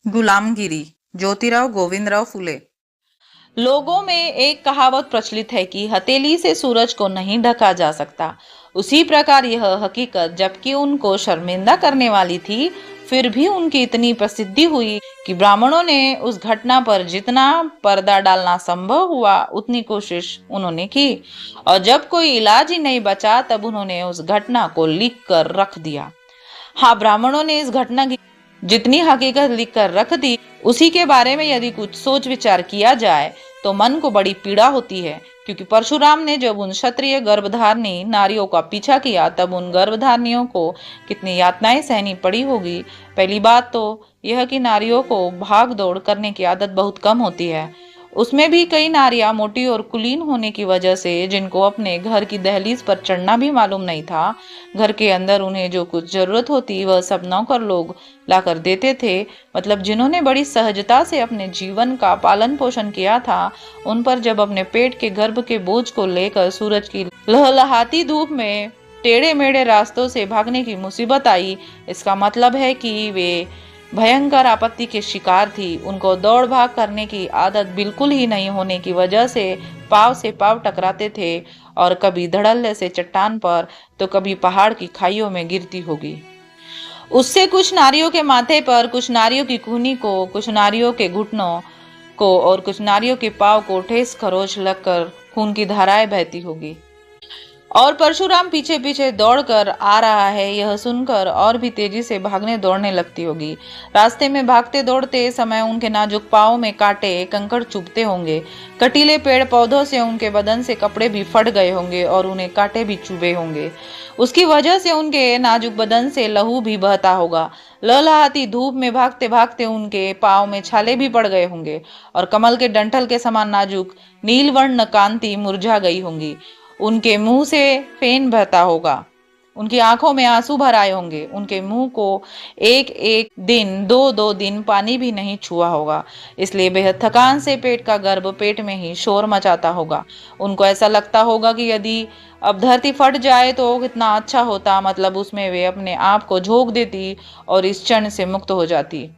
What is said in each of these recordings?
गुलामगिरी, ज्योतिराव गोविंदराव फुले। लोगों में एक कहावत प्रचलित है कि हथेली से सूरज को नहीं ढका जा सकता। उसी प्रकार यह हकीकत जबकि उनको शर्मिंदा करने वाली थी, फिर भी उनकी इतनी प्रसिद्धि हुई कि ब्राह्मणों ने उस घटना पर जितना पर्दा डालना संभव हुआ उतनी कोशिश उन्होंने की, और जब कोई इलाज ही नहीं बचा तब उन्होंने उस घटना को लिख कर रख दिया। हाँ, ब्राह्मणों ने इस घटना की जितनी हकीकत लिख कर रख दी, उसी के बारे में यदि कुछ सोच विचार किया जाए तो मन को बड़ी पीड़ा होती है। क्योंकि परशुराम ने जब उन क्षत्रिय गर्भधारणी नारियों का पीछा किया तब उन गर्भधारणियों को कितनी यातनाएं सहनी पड़ी होगी। पहली बात तो यह कि नारियों को भाग दौड़ करने की आदत बहुत कम होती है। उसमें भी कई नारियां मोटी और कुलीन होने की वजह से, जिनको अपने घर की दहलीज पर चढ़ना भी मालूम नहीं था। घर के अंदर उन्हें जो कुछ जरूरत होती वह सब नौकर लोग लाकर देते थे। मतलब जिन्होंने बड़ी सहजता से अपने जीवन का पालन पोषण किया था, उन पर जब अपने पेट के गर्भ के बोझ को लेकर सूरज की लहलहाती धूप में टेढ़े मेढ़े रास्तों से भागने की मुसीबत आई, इसका मतलब है कि वे भयंकर आपत्ति के शिकार थी। उनको दौड़ भाग करने की आदत बिल्कुल ही नहीं होने की वजह से पाव टकराते थे, और कभी धड़ल्ले से चट्टान पर तो कभी पहाड़ की खाइयों में गिरती होगी। उससे कुछ नारियों के माथे पर, कुछ नारियों की कूहनी को, कुछ नारियों के घुटनों को और कुछ नारियों के पाव को ठेस खरोच लगकर खून की धाराएं बहती होगी। और परशुराम पीछे पीछे दौड़कर आ रहा है यह सुनकर और भी तेजी से भागने दौड़ने लगती होगी। रास्ते में भागते दौड़ते समय उनके नाजुक पाँव में कांटे कंकड़ चुभते होंगे। कटीले पेड़ पौधों से उनके बदन से कपड़े भी फट गए होंगे और उन्हें कांटे भी चुभे होंगे। उसकी वजह से उनके नाजुक बदन से लहू भी बहता होगा। लहलहाती धूप में भागते भागते उनके पाँव में छाले भी पड़ गए होंगे और कमल के डंठल के समान नाजुक नीलवर्ण कांति मुरझा गई होंगी। उनके मुंह से फेन बहता होगा, उनकी आंखों में आंसू भर आए होंगे। उनके मुंह को एक एक दिन, दो दो दिन पानी भी नहीं छुआ होगा, इसलिए बेहद थकान से पेट का गर्भ पेट में ही शोर मचाता होगा। उनको ऐसा लगता होगा कि यदि अब धरती फट जाए तो कितना अच्छा होता, मतलब उसमें वे अपने आप को झोंक देती और इस क्षण से मुक्त हो जाती।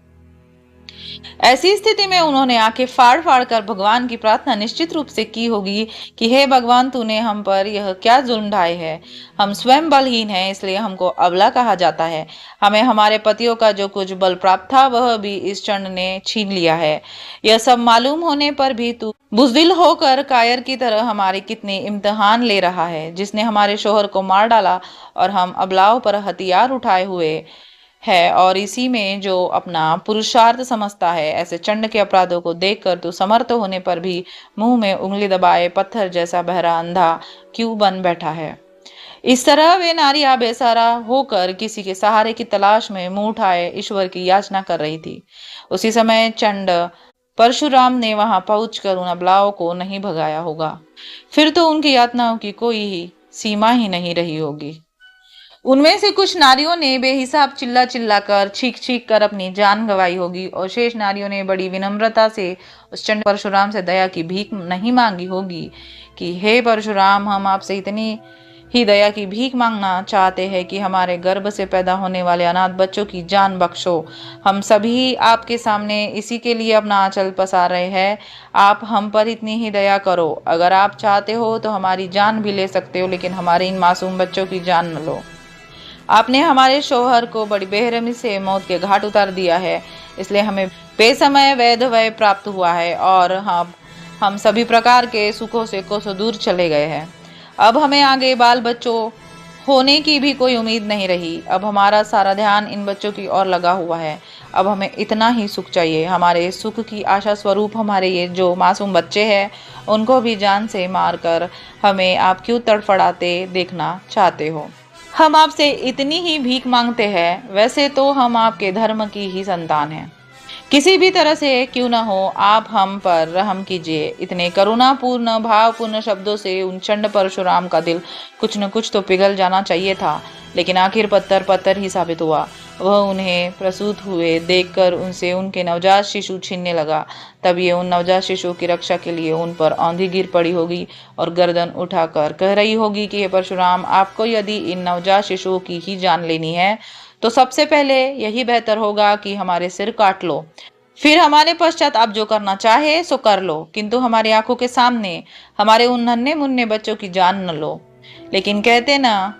ऐसी स्थिति में उन्होंने आंखें फाड़ फाड़ कर भगवान की प्रार्थना निश्चित रूप से की होगी कि हे भगवान, तूने हम पर यह क्या जुल्म ढाए है। हम स्वयं बलहीन हैं, इसलिए हमको अबला कहा जाता है। हमें हमारे पतियों का जो कुछ बल प्राप्त था वह भी इस क्षण ने छीन लिया है। यह सब मालूम होने पर भी तू बुजदिल होकर कायर की तरह हमारे कितने इम्तिहान ले रहा है। जिसने हमारे शोहर को मार डाला और हम अबलाओं पर हथियार उठाए हुए है, और इसी में जो अपना पुरुषार्थ समझता है। ऐसे चंड के अपराधों को देखकर तो समर्थ होने पर भी मुंह में उंगली दबाए पत्थर जैसा बहरा अंधा क्यों बन बैठा है। इस तरह वे नारियां बेसहारा होकर किसी के सहारे की तलाश में मुंह उठाए ईश्वर की याचना कर रही थी। उसी समय चंड परशुराम ने वहां पहुंचकर उन अबलाओं को नहीं भगाया होगा, फिर तो उनकी यातनाओं की कोई ही सीमा ही नहीं रही होगी। उनमें से कुछ नारियों ने बेहिसाब चिल्ला चिल्ला कर, छींक छींक कर अपनी जान गंवाई होगी, और शेष नारियों ने बड़ी विनम्रता से उस चंड परशुराम से दया की भीख नहीं मांगी होगी कि हे परशुराम, हम आपसे इतनी ही दया की भीख मांगना चाहते हैं कि हमारे गर्भ से पैदा होने वाले अनाथ बच्चों की जान बख्शो। हम सभी आपके सामने इसी के लिए अपना आंचल पसार रहे हैं। आप हम पर इतनी ही दया करो। अगर आप चाहते हो तो हमारी जान भी ले सकते हो, लेकिन हमारे इन मासूम बच्चों की जान न लो। आपने हमारे शौहर को बड़ी बेरहमी से मौत के घाट उतार दिया है, इसलिए हमें बेसमय वैध व्यय प्राप्त हुआ है और हम सभी प्रकार के सुखों से कोसों दूर चले गए हैं। अब हमें आगे बाल बच्चों होने की भी कोई उम्मीद नहीं रही। अब हमारा सारा ध्यान इन बच्चों की ओर लगा हुआ है। अब हमें इतना ही सुख चाहिए। हमारे सुख की आशा स्वरूप हमारे ये जो मासूम बच्चे हैं, उनको भी जान से मारकर हमें आप क्यों तड़फड़ाते देखना चाहते हो। हम आपसे इतनी ही भीख मांगते हैं। वैसे तो हम आपके धर्म की ही संतान हैं, किसी भी तरह से क्यों न हो, आप हम पर रहम कीजिए। इतने करुणापूर्ण भावपूर्ण शब्दों से उन चंड परशुराम का दिल कुछ न कुछ तो पिघल जाना चाहिए था, लेकिन आखिर पत्थर पत्थर ही साबित हुआ। वह उन्हें प्रसूत हुए देखकर उनसे उनके नवजात शिशु छीनने लगा। तब ये उन नवजात शिशुओं की रक्षा के लिए उन पर औंधी गिर पड़ी होगी और गर्दन उठाकर कह रही होगी कि हे परशुराम, आपको यदि इन नवजात शिशुओं की ही जान लेनी है तो सबसे पहले यही बेहतर होगा कि हमारे सिर काट लो। फिर हमारे पश्चात आप जो करना चाहे सो कर लो, किंतु हमारी आंखों के सामने हमारे उन नन्हे मुन्ने बच्चों की जान न लो। लेकिन कहते ना,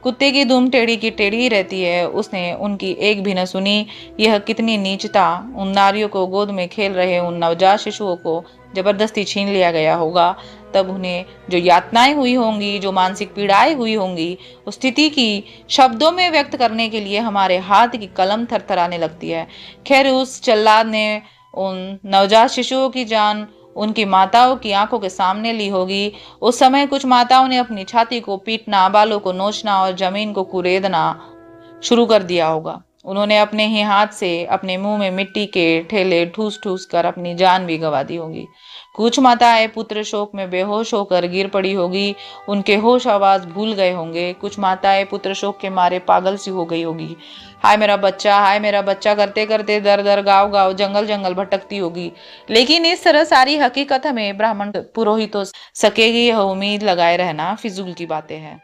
कुत्ते की दुम टेढ़ी की टेढ़ी ही रहती है। उसने उनकी एक भी न सुनी। यह कितनी नीचता! उन नारियों को, गोद में खेल रहे उन नवजात शिशुओं को जबरदस्ती छीन लिया गया होगा। तब उन्हें जो यातनाएं हुई होंगी, जो मानसिक पीड़ाएं हुई होंगी, उस स्थिति की शब्दों में व्यक्त करने के लिए हमारे हाथ की कलम थरथराने लगती है। खैर, उस जल्लाद ने उन नवजात शिशुओं की जान उनकी माताओं की आंखों के सामने ली होगी। उस समय कुछ माताओं ने अपनी छाती को पीटना, बालों को नोचना और जमीन को कुरेदना शुरू कर दिया होगा। उन्होंने अपने ही हाथ से अपने मुंह में मिट्टी के ठेले ठूस ठूस कर अपनी जान भी गंवा दी होगी। कुछ माताएं पुत्र शोक में बेहोश होकर गिर पड़ी होगी, उनके होश आवाज भूल गए होंगे। कुछ माताएं पुत्र शोक के मारे पागल सी हो गई होगी। हाय मेरा बच्चा, हाय मेरा बच्चा करते करते दर दर, गाँव गाँव, जंगल जंगल भटकती होगी। लेकिन इस तरह सारी हकीकत हमें ब्राह्मण पुरोहितों सकेगी, यह उम्मीद लगाए रहना फिजूल की बातें हैं।